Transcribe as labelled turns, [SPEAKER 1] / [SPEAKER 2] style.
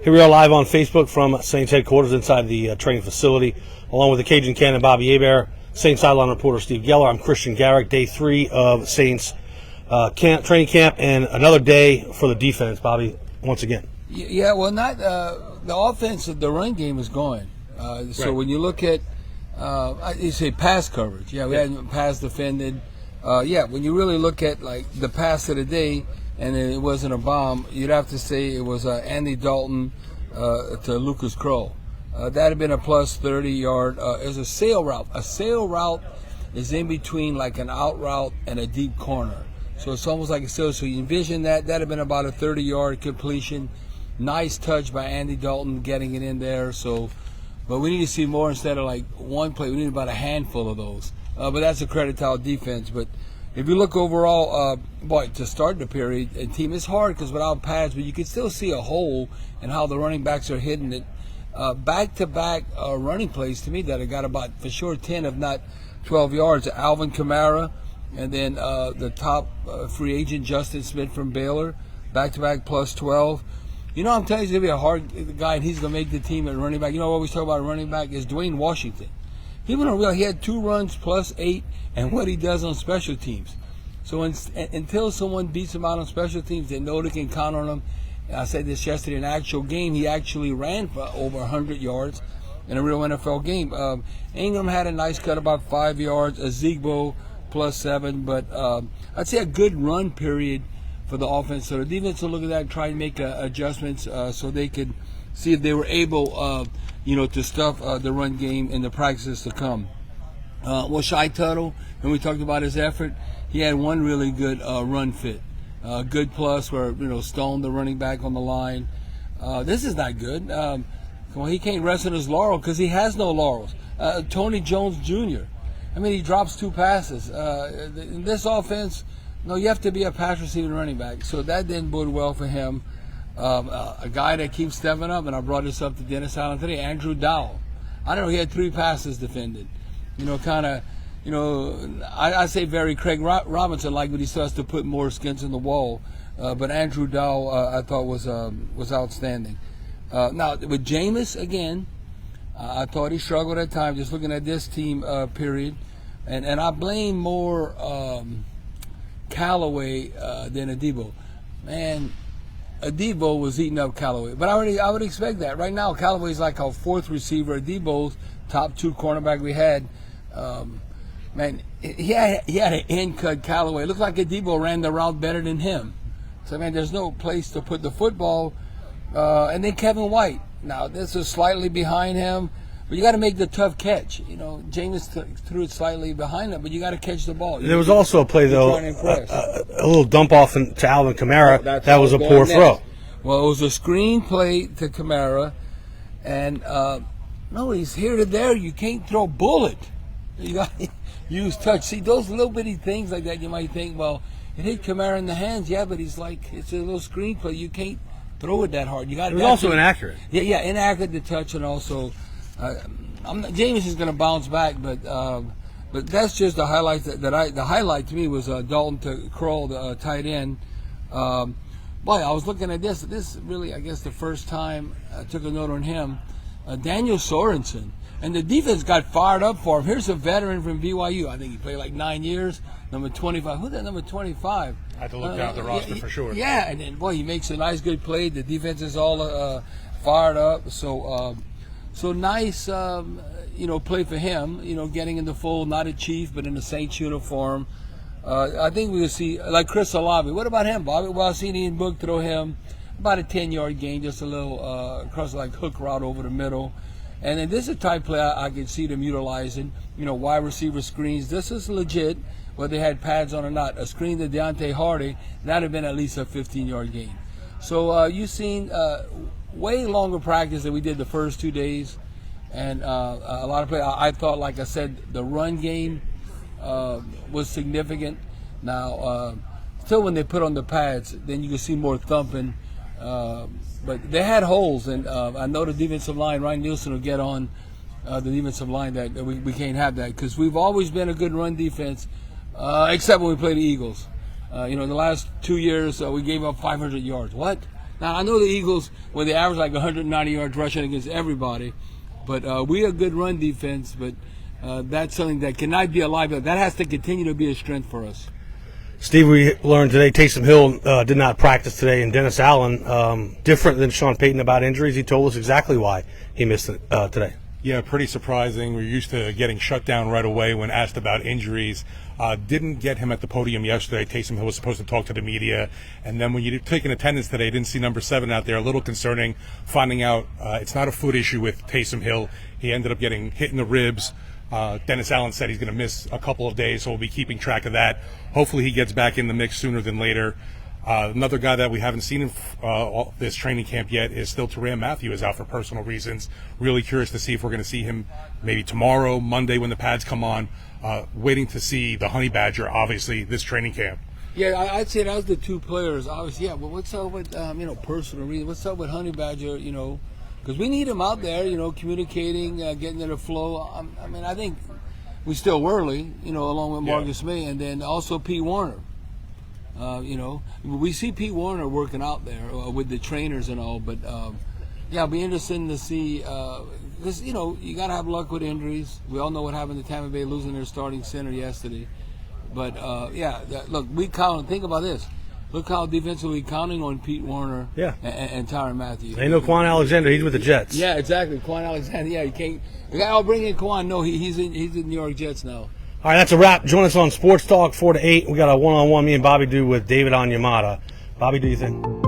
[SPEAKER 1] Here we are live on Facebook from Saints headquarters inside the training facility, along with the Cajun Cannon Bobby Hebert, Saints sideline reporter Steve Geller. I'm Kristian Garic. Day 3 of Saints training camp, and another day for the defense, Bobby, once again.
[SPEAKER 2] Yeah, well, not the offense. The run game is going. So
[SPEAKER 1] right.
[SPEAKER 2] When you look at, you say pass coverage. Yeah, we hadn't pass defended. When you really look at like the pass of the day, and it wasn't a bomb, you'd have to say it was Andy Dalton to Lucas Kroll. That had been a plus 30-yard. It was a sail route. A sail route is in between like an out route and a deep corner. So it's almost like a sail. So you envision that. That had been about a 30-yard completion. Nice touch by Andy Dalton getting it in there. But we need to see more instead of like one play. We need about a handful of those. But that's a credit to our defense. But if you look overall, to start the period, and team, it's hard because without pads, but you can still see a hole in how the running backs are hitting it. Back-to-back running plays to me that have got about, for sure, 10, if not 12 yards. Alvin Kamara, and then the top free agent, Justin Smith from Baylor, back-to-back plus 12. You know, I'm telling you, he's going to be a hard guy, and he's going to make the team at running back. You know what we talk about running back is Dwayne Washington. People don't realize he had 2 runs plus 8, and what he does on special teams. So until someone beats him out on special teams, they know they can count on him. I said this yesterday in an actual game. He actually ran for over 100 yards in a real NFL game. Ingram had a nice cut, about 5 yards. Adebo plus 7. But I'd say a good run period for the offense. So the defense will look at that and try and make adjustments so they could see if they were able to stuff the run game in the practices to come. Shai Tuttle, when we talked about his effort, he had one really good run fit. Good plus where, Stone, the running back on the line. This is not good. He can't rest on his laurel because he has no laurels. Tony Jones Jr., he drops 2 passes. In this offense, you have to be a pass receiving running back. So that didn't bode well for him. A guy that keeps stepping up, and I brought this up to Dennis Allen today, Andrew Dowell. I don't know, he had 3 passes defended. I say very Craig Robinson like, but he still has to put more skins in the wall. But Andrew Dowell, I thought was outstanding. Now with Jameis again, I thought he struggled at times. Just looking at this team period, and I blame more Callaway than Adebo. Man, Adebo was eating up Callaway, but I would expect that. Right now, Callaway's like our 4th receiver. Adebo's top 2 cornerback we had. He had an in-cut Callaway. It looked like Adebo ran the route better than him. So, there's no place to put the football. And then Kevin White. Now, this is slightly behind him, but you got to make the tough catch. Jameis threw it slightly behind him, but you got to catch the ball.
[SPEAKER 1] There was also a play, though, a little dump off to Alvin Kamara. That was a poor throw.
[SPEAKER 2] Well, it was a screen play to Kamara, and he's here to there. You can't throw bullet. You got to use touch. See, those little bitty things like that, you might think, well, it hit Kamara in the hands. Yeah, but he's like, it's a little screen play. You can't throw it that hard. You got.
[SPEAKER 1] It was also inaccurate.
[SPEAKER 2] Yeah, inaccurate to touch, and also, James is going to bounce back, but that's just the highlight the highlight to me was Dalton to Kroll, the tight end. I was looking at this. This really, I guess, the first time I took a note on him. Daniel Sorensen. And the defense got fired up for him. Here's a veteran from BYU. I think he played like 9 years. Number 25. Who's that number 25?
[SPEAKER 1] I have to look down at the roster for sure.
[SPEAKER 2] Yeah, and then, he makes a nice, good play. The defense is all fired up. So nice, play for him. Getting in the fold, not a Chief, but in the Saints uniform. I think we will see, like Chris Olave. What about him, Bobby? Well, I've seen Ian Book throw him about a 10-yard gain, just a little cross like hook route over the middle. And then this is a type play I could see them utilizing. Wide receiver screens. This is legit, whether they had pads on or not. A screen to Deontay Hardy, that would have been at least a 15-yard gain. So you've seen way longer practice than we did the first 2 days. And a lot of play. I thought, like I said, the run game was significant. Now, still when they put on the pads, then you can see more thumping. But they had holes, and I know the defensive line, Ryan Nielsen will get on the defensive line that we can't have that because we've always been a good run defense, except when we play the Eagles. The last 2 years we gave up 500 yards. What? Now, I know the Eagles, well, they average like 190 yards rushing against everybody, but we are a good run defense, but that's something that cannot be a liability. That has to continue to be a strength for us.
[SPEAKER 1] Steve, we learned today Taysom Hill did not practice today, and Dennis Allen, different than Sean Payton about injuries. He told us exactly why he missed it today.
[SPEAKER 3] Yeah, pretty surprising. We're used to getting shut down right away when asked about injuries. Didn't get him at the podium yesterday. Taysom Hill was supposed to talk to the media. And then when you take an attendance today, didn't see number 7 out there. A little concerning finding out it's not a foot issue with Taysom Hill. He ended up getting hit in the ribs. Dennis Allen said he's going to miss a couple of days, so we'll be keeping track of that. Hopefully he gets back in the mix sooner than later. Another guy that we haven't seen in this training camp yet is still Tyrann Mathieu is out for personal reasons. Really curious to see if we're going to see him maybe tomorrow, Monday when the pads come on. Waiting to see the Honey Badger, obviously, this training camp.
[SPEAKER 2] Yeah, I'd say that was the 2 players. Obviously, yeah, but what's up with, personal reasons? What's up with Honey Badger, because we need him out there, communicating, getting in the flow. I think we still Worley, along with Marcus May, and then also Pete Warner. We see Pete Warner working out there with the trainers and all, but it'll be interesting to see because you got to have luck with injuries. We all know what happened to Tampa Bay losing their starting center yesterday, but look, we count. Think about this. Look how defensively counting on Pete Warner and Tyrann Mathieu.
[SPEAKER 1] Ain't no Quan Alexander. He's with the Jets.
[SPEAKER 2] Yeah, exactly. Quan Alexander. Yeah, you can't. I'll bring in Quan. No, he's in New York Jets now.
[SPEAKER 1] All right, that's a wrap. Join us on Sports Talk 4 to 8. We got a one-on-one me and Bobby do with David Onyemata. Bobby, do you think?